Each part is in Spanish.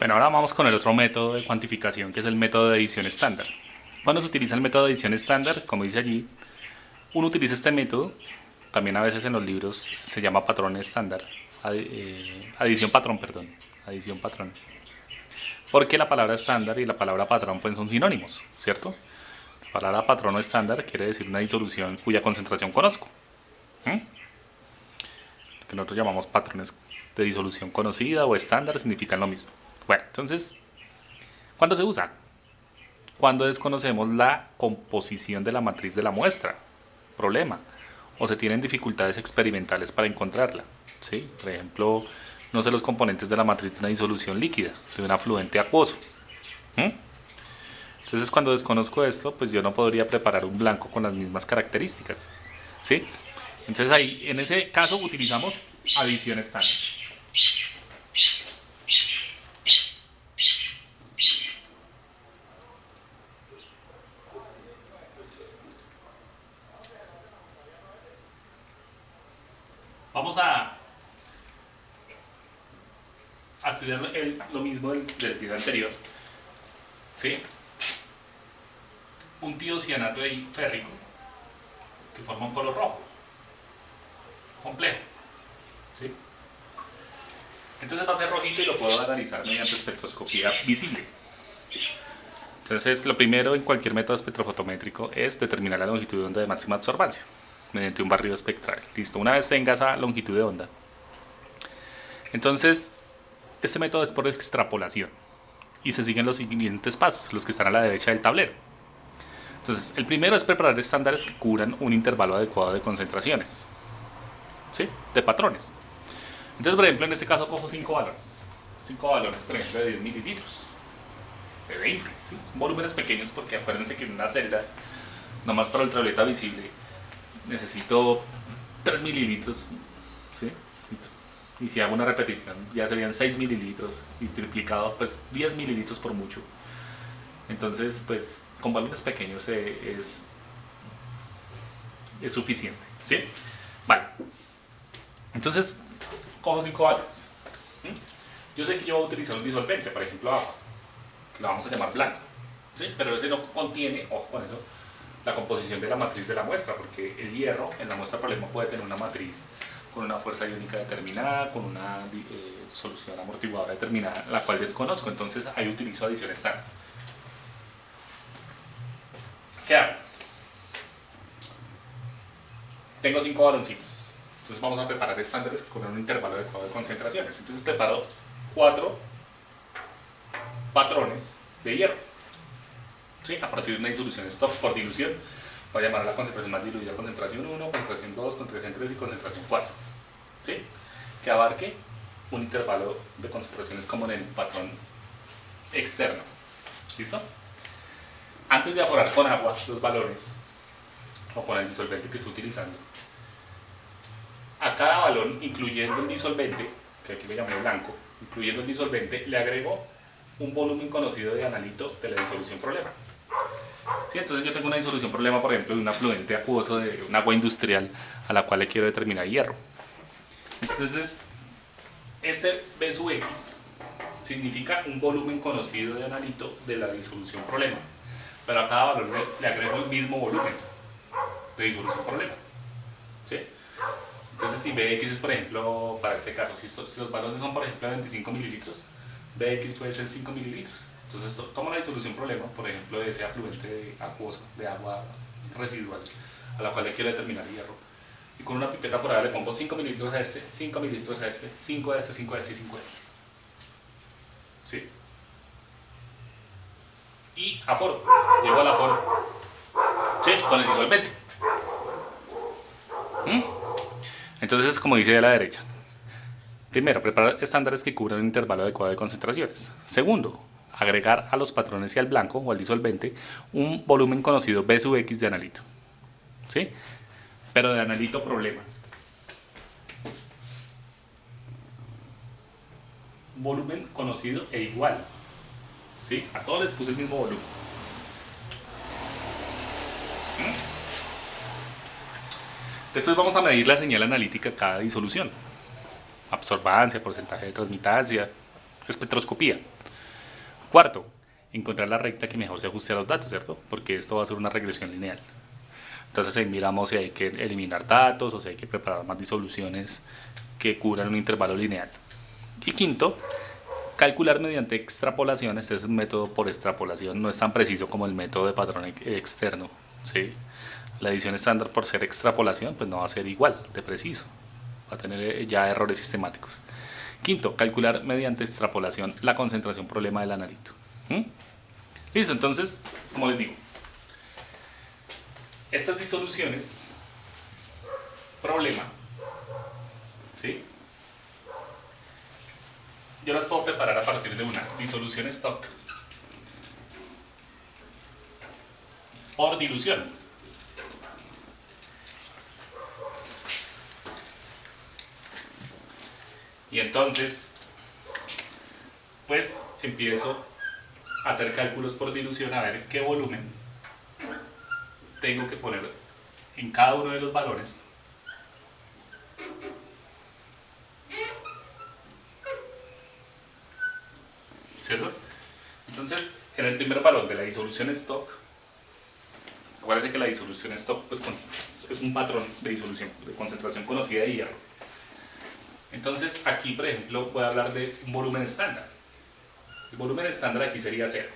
Bueno, ahora vamos con el otro método de cuantificación, que es el método de edición estándar. Cuando se utiliza el método de edición estándar, como dice allí, uno utiliza este método, también a veces en los libros se llama patrón estándar, adición patrón, perdón, adición patrón. Porque la palabra estándar y la palabra patrón pues son sinónimos, ¿cierto? La palabra patrón o estándar quiere decir una disolución cuya concentración conozco. Lo que nosotros llamamos patrones de disolución conocida o estándar significan lo mismo. Bueno, entonces, ¿cuándo se usa? Cuando desconocemos la composición de la matriz de la muestra, problema, o se tienen dificultades experimentales para encontrarla. ¿Sí? Por ejemplo, no sé los componentes de la matriz de una disolución líquida, de un afluente acuoso. Entonces, cuando desconozco esto, pues yo no podría preparar un blanco con las mismas características. ¿Sí? Entonces ahí, en ese caso, utilizamos adición estándar. Vamos a estudiar lo mismo del video anterior. ¿Sí? Un tiocianato férrico que forma un color rojo. Complejo. ¿Sí? Entonces va a ser rojito y lo puedo analizar mediante espectroscopía visible. Entonces, lo primero en cualquier método espectrofotométrico es determinar la longitud de onda de máxima absorbancia mediante un barrido espectral. Listo, una vez tenga esa longitud de onda, entonces este método es por extrapolación y se siguen los siguientes pasos, los que están a la derecha del tablero. Entonces, el primero es preparar estándares que cubran un intervalo adecuado de concentraciones, ¿sí? De patrones. Entonces, por ejemplo, en este caso cojo 5 balones. 5 balones, por ejemplo, de 10 mililitros. De 20, ¿sí? Volúmenes pequeños porque acuérdense que en una celda, nomás para ultravioleta visible, necesito 3 mililitros, ¿sí? Y si hago una repetición ya serían 6 mililitros y triplicado pues 10 mililitros por mucho. Entonces pues con volúmenes pequeños es suficiente, ¿sí? Vale. Entonces cojo 5 balones. Yo sé que yo voy a utilizar un disolvente, por ejemplo agua, que lo vamos a llamar blanco, ¿sí? Pero ese no contiene, ojo con eso, la composición de la matriz de la muestra, porque el hierro en la muestra problema puede tener una matriz con una fuerza iónica determinada, con una solución amortiguadora determinada, la cual desconozco, entonces ahí utilizo adición estándar. ¿Qué hago? Tengo 5 baloncitos, entonces vamos a preparar estándares con un intervalo adecuado de concentraciones. Entonces preparo 4 patrones de hierro, ¿sí? A partir de una disolución stop por dilución. Voy a llamar a la concentración más diluida concentración 1, concentración 2, concentración 3 y concentración 4. ¿Sí? Que abarque un intervalo de concentraciones como en el patrón externo. ¿Listo? Antes de aforar con agua los balones o con el disolvente que estoy utilizando, a cada balón, incluyendo el disolvente, que aquí lo llamé blanco, incluyendo el disolvente, le agrego un volumen conocido de analito de la disolución problema. ¿Sí? Entonces yo tengo una disolución problema, por ejemplo, de un afluente acuoso de un agua industrial a la cual le quiero determinar hierro. Entonces, ese B sub X significa un volumen conocido de analito de la disolución problema. Pero a cada valor le agrego el mismo volumen de disolución problema. ¿Sí? Entonces, si Bx es, por ejemplo, para este caso, si los valores son, por ejemplo, 25 mililitros, Bx puede ser 5 mililitros. Entonces tomo la disolución problema, por ejemplo, de ese afluente acuoso de agua residual a la cual le quiero determinar hierro, y con una pipeta forada le pongo 5 mililitros a este, 5 mililitros a este, 5 a este, 5 a este y 5 a este. ¿Sí? Y aforo, llego al aforo, ¿sí? Con el disolvente. Entonces, como dice de la derecha, primero, preparar estándares que cubran un intervalo adecuado de concentraciones. Segundo, agregar a los patrones y al blanco o al disolvente un volumen conocido B sub X de analito, ¿sí? Pero de analito problema. Volumen conocido e igual, ¿sí? A todos les puse el mismo volumen. Después vamos a medir la señal analítica a cada disolución. Absorbancia, porcentaje de transmitancia, espectroscopía. Cuarto, encontrar la recta que mejor se ajuste a los datos, ¿cierto? Porque esto va a ser una regresión lineal. Entonces ahí miramos si hay que eliminar datos o si hay que preparar más disoluciones que cubran un intervalo lineal. Y quinto, calcular mediante extrapolación. Este es un método por extrapolación, no es tan preciso como el método de patrón externo, ¿sí? La edición estándar, por ser extrapolación, pues no va a ser igual de preciso, va a tener ya errores sistemáticos. Quinto, calcular mediante extrapolación la concentración problema del analito. Listo, entonces, como les digo, estas disoluciones problema, ¿sí?, yo las puedo preparar a partir de una disolución stock por dilución. Y entonces, pues empiezo a hacer cálculos por dilución a ver qué volumen tengo que poner en cada uno de los valores ¿cierto? Entonces, en el primer valor de la disolución stock, acuérdense que la disolución stock pues, es un patrón de disolución, de concentración conocida de hierro. Entonces, aquí, por ejemplo, voy a hablar de un volumen estándar. El volumen estándar aquí sería 0,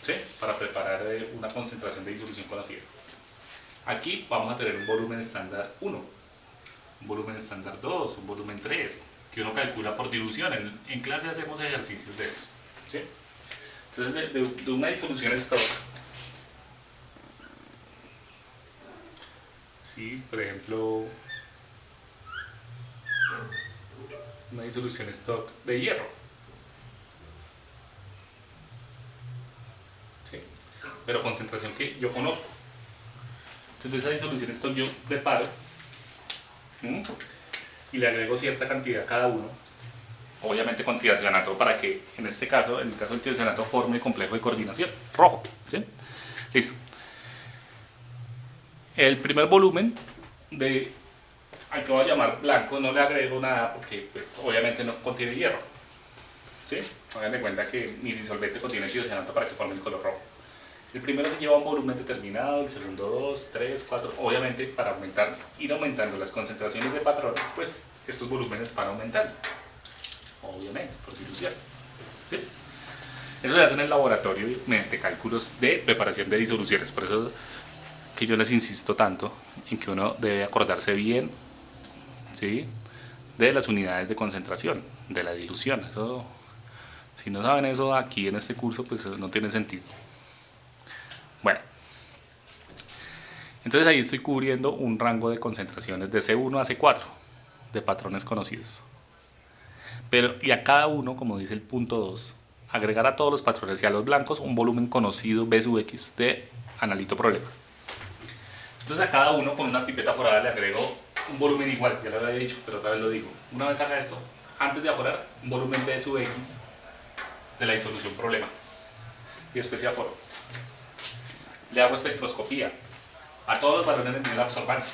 ¿sí?, para preparar una concentración de disolución conocida. Aquí vamos a tener un volumen estándar 1, un volumen estándar 2, un volumen 3, que uno calcula por dilución. En clase hacemos ejercicios de eso, ¿sí? Entonces, de una disolución stock, ¿sí?, por ejemplo, una disolución stock de hierro, ¿sí?, pero concentración que yo conozco. Entonces, esa disolución stock yo preparo y le agrego cierta cantidad a cada uno, obviamente con tiocianato, para que en este caso, en el caso del tiocianato, forme el complejo de coordinación rojo, ¿sí? Listo. El primer volumen al que voy a llamar blanco no le agrego nada porque pues obviamente no contiene hierro, ¿sí? Hagan de cuenta que mi disolvente contiene tiocianato para que forme el color rojo. El primero se lleva un volumen determinado, el segundo 2, 3, 4, obviamente para ir aumentando las concentraciones de patrón, pues estos volúmenes van aumentando, obviamente, por dilución, ¿sí? Eso se hace en el laboratorio mediante cálculos de preparación de disoluciones, por eso que yo les insisto tanto en que uno debe acordarse bien, ¿sí?, de las unidades de concentración, de la dilución. Eso, si no saben eso aquí en este curso, pues no tiene sentido. Bueno, entonces ahí estoy cubriendo un rango de concentraciones de C1 a C4 de patrones conocidos. Y a cada uno, como dice el punto 2, agregar a todos los patrones y a los blancos un volumen conocido B sub X de analito problema. Entonces a cada uno con una pipeta forada le agrego un volumen igual, ya lo había dicho, pero otra vez lo digo. Una vez haga esto, antes de aforar, un volumen B sub X de la disolución problema. Y después se aforo. Le hago espectroscopía a todos los valores de la absorbancia.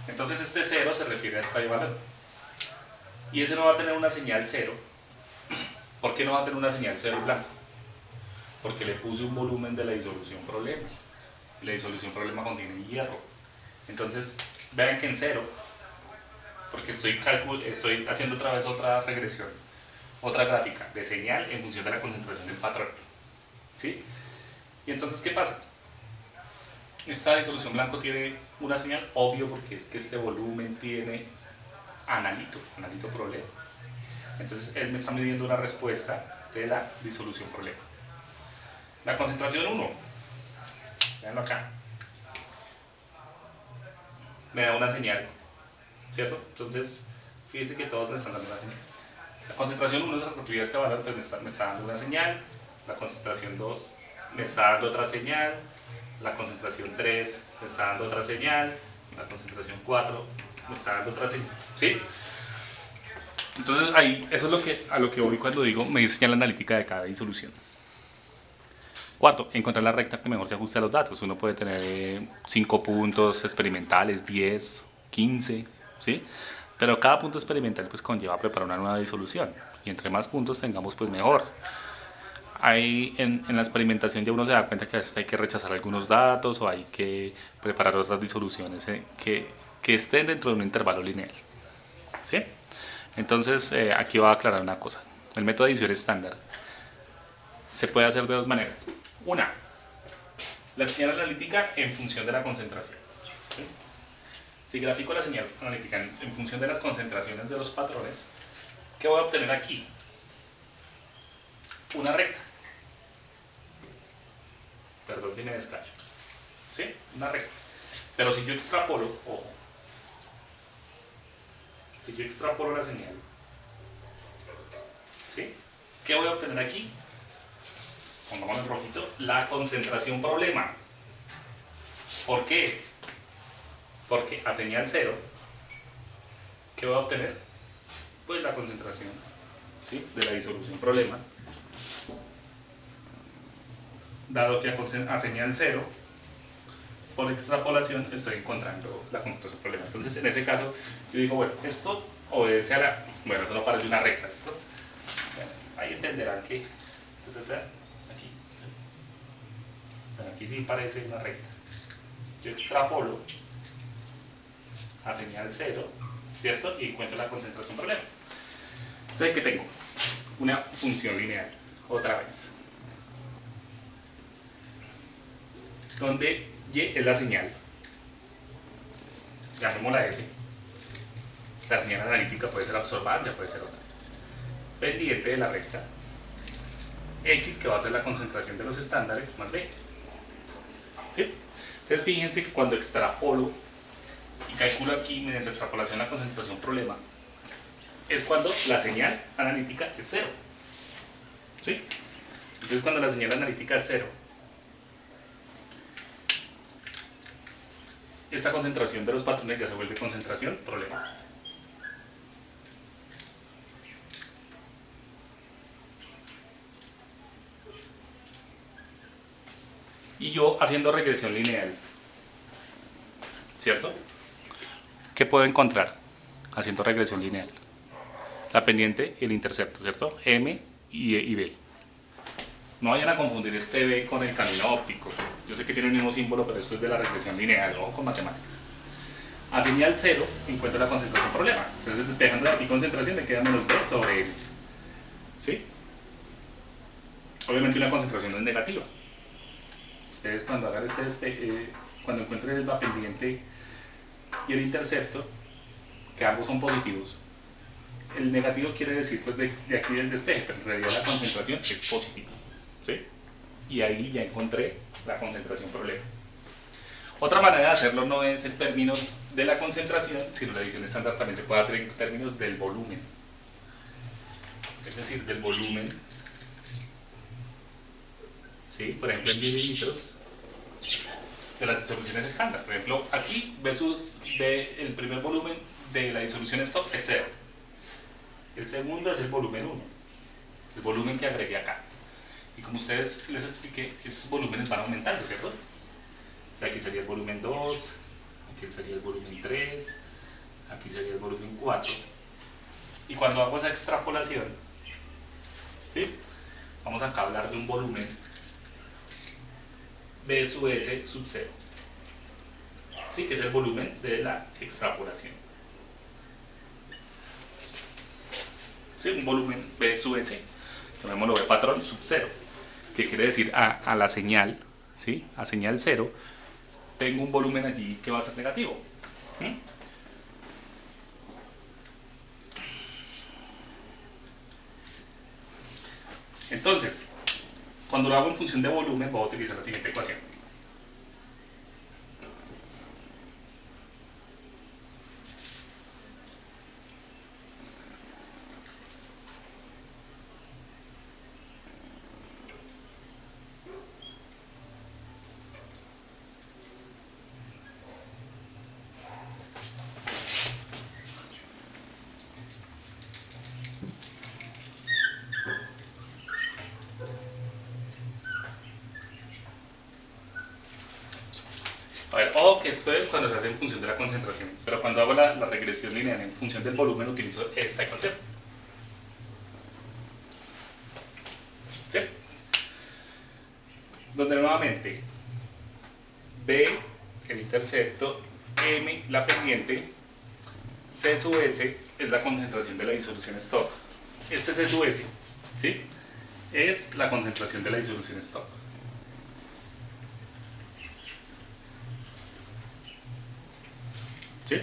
Entonces este 0 se refiere a este valor. Y ese no va a tener una señal 0. ¿Por qué no va a tener una señal 0 blanco? Porque le puse un volumen de la disolución problema. Y la disolución problema contiene hierro. Entonces, vean que en 0, porque estoy haciendo otra vez otra regresión, otra gráfica de señal en función de la concentración del patrón, ¿sí? Y entonces, ¿qué pasa? Esta disolución blanco tiene una señal, obvio, porque es que este volumen tiene analito problema. Entonces, él me está midiendo una respuesta de la disolución problema. La concentración 1, veanlo acá, me da una señal, ¿cierto? Entonces, fíjense que todos me están dando una señal. La concentración 1 se refiere a este valor, pues me está dando una señal. La concentración 2 me está dando otra señal. La concentración 3 me está dando otra señal. La concentración 4 me está dando otra señal, ¿sí? Entonces ahí, eso es a lo que voy cuando digo medir señal analítica de cada disolución. Cuarto, encontrar la recta que mejor se ajuste a los datos. Uno puede tener 5 puntos experimentales, 10, 15, ¿sí? Pero cada punto experimental pues conlleva preparar una nueva disolución. Y entre más puntos tengamos, pues mejor. en la experimentación ya uno se da cuenta que a veces hay que rechazar algunos datos o hay que preparar otras disoluciones que estén dentro de un intervalo lineal. ¿Sí? Entonces aquí voy a aclarar una cosa. El método de división estándar se puede hacer de dos maneras. Una, la señal analítica en función de la concentración. ¿Sí? Si grafico la señal analítica en función de las concentraciones de los patrones, ¿qué voy a obtener aquí? Una recta. Perdón si me descacho. ¿Sí? Una recta. Pero si yo extrapolo, ojo, si yo extrapolo la señal, ¿sí? ¿Qué voy a obtener aquí? Pongamos en rojito, la concentración problema. ¿Por qué? Porque a señal cero, ¿qué voy a obtener? Pues la concentración, ¿sí?, de la disolución problema. Dado que a señal cero, por extrapolación, estoy encontrando la concentración problema. Entonces, en ese caso, yo digo, bueno, esto obedece a la... Bueno, eso no parece una recta, ¿cierto? Bueno, ahí entenderán que... Aquí. Bueno, aquí sí parece una recta. Yo extrapolo a señal cero, ¿cierto? Y encuentro la concentración problema. Entonces, ¿qué tengo? Una función lineal, otra vez. Donde Y es la señal, llamémosla S. La señal analítica puede ser absorbancia, puede ser otra. Pendiente de la recta. X, que va a ser la concentración de los estándares, más B. ¿Sí? Entonces fíjense que cuando extrapolo y calculo aquí mediante extrapolación la concentración problema, es cuando la señal analítica es cero. ¿Sí? Entonces cuando la señal analítica es cero, esta concentración de los patrones ya se vuelve concentración problema. Y yo haciendo regresión lineal, ¿cierto? ¿Qué puedo encontrar haciendo regresión lineal? La pendiente y el intercepto, ¿cierto? M y B. No vayan a confundir este B con el camino óptico. Yo sé que tiene el mismo símbolo, pero esto es de la regresión lineal, o con matemáticas. A señal 0 encuentro la concentración problema. Entonces, despejando de aquí concentración, me queda menos B sobre L. ¿Sí? Obviamente una concentración no es negativa. Ustedes cuando hagan este despeje, cuando encuentren la pendiente y el intercepto, que ambos son positivos, el negativo quiere decir pues de aquí del despeje, pero en realidad la concentración es positiva. ¿Sí? Y ahí ya encontré la concentración problema. Otra manera de hacerlo no es en términos de la concentración, sino la división estándar también se puede hacer en términos del volumen. Es decir, del volumen, ¿sí?, por ejemplo en mililitros, de las disoluciones estándar. Por ejemplo, aquí el primer volumen de la disolución stock es 0. El segundo es el volumen 1, el volumen que agregué acá. Y como ustedes les expliqué, esos volúmenes van aumentando, ¿cierto? O sea, aquí sería el volumen 2, aquí sería el volumen 3, aquí sería el volumen 4. Y cuando hago esa extrapolación, ¿sí?, vamos acá a hablar de un volumen B sub S sub 0. ¿Sí? Que es el volumen de la extrapolación. ¿Sí? Un volumen B sub S, llamémoslo B patrón sub 0. Que quiere decir a la señal, ¿sí?, a señal 0, tengo un volumen allí que va a ser negativo. Entonces, cuando lo hago en función de volumen, voy a utilizar la siguiente ecuación. A ver, ojo que esto es cuando se hace en función de la concentración, pero cuando hago la regresión lineal en función del volumen utilizo esta ecuación. ¿Sí? donde nuevamente B, el intercepto, M, la pendiente, C sub S es la concentración de la disolución stock. Este C sub S, ¿sí?, es la concentración de la disolución stock. ¿Sí?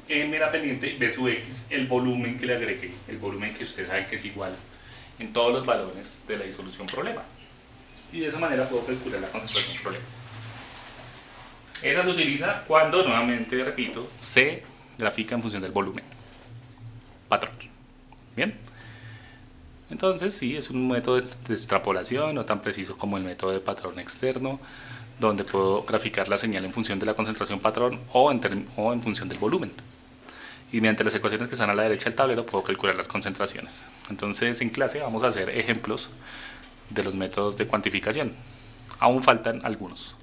M la pendiente, B sub X, el volumen que le agregué, el volumen que usted sabe que es igual en todos los valores de la disolución problema. Y de esa manera puedo calcular la concentración problema. Esa se utiliza cuando, nuevamente repito, se grafica en función del volumen. Patrón. Bien. Entonces sí, es un método de extrapolación, no tan preciso como el método de patrón externo, donde puedo graficar la señal en función de la concentración patrón o en función del volumen. Y mediante las ecuaciones que están a la derecha del tablero puedo calcular las concentraciones. Entonces en clase vamos a hacer ejemplos de los métodos de cuantificación. Aún faltan algunos.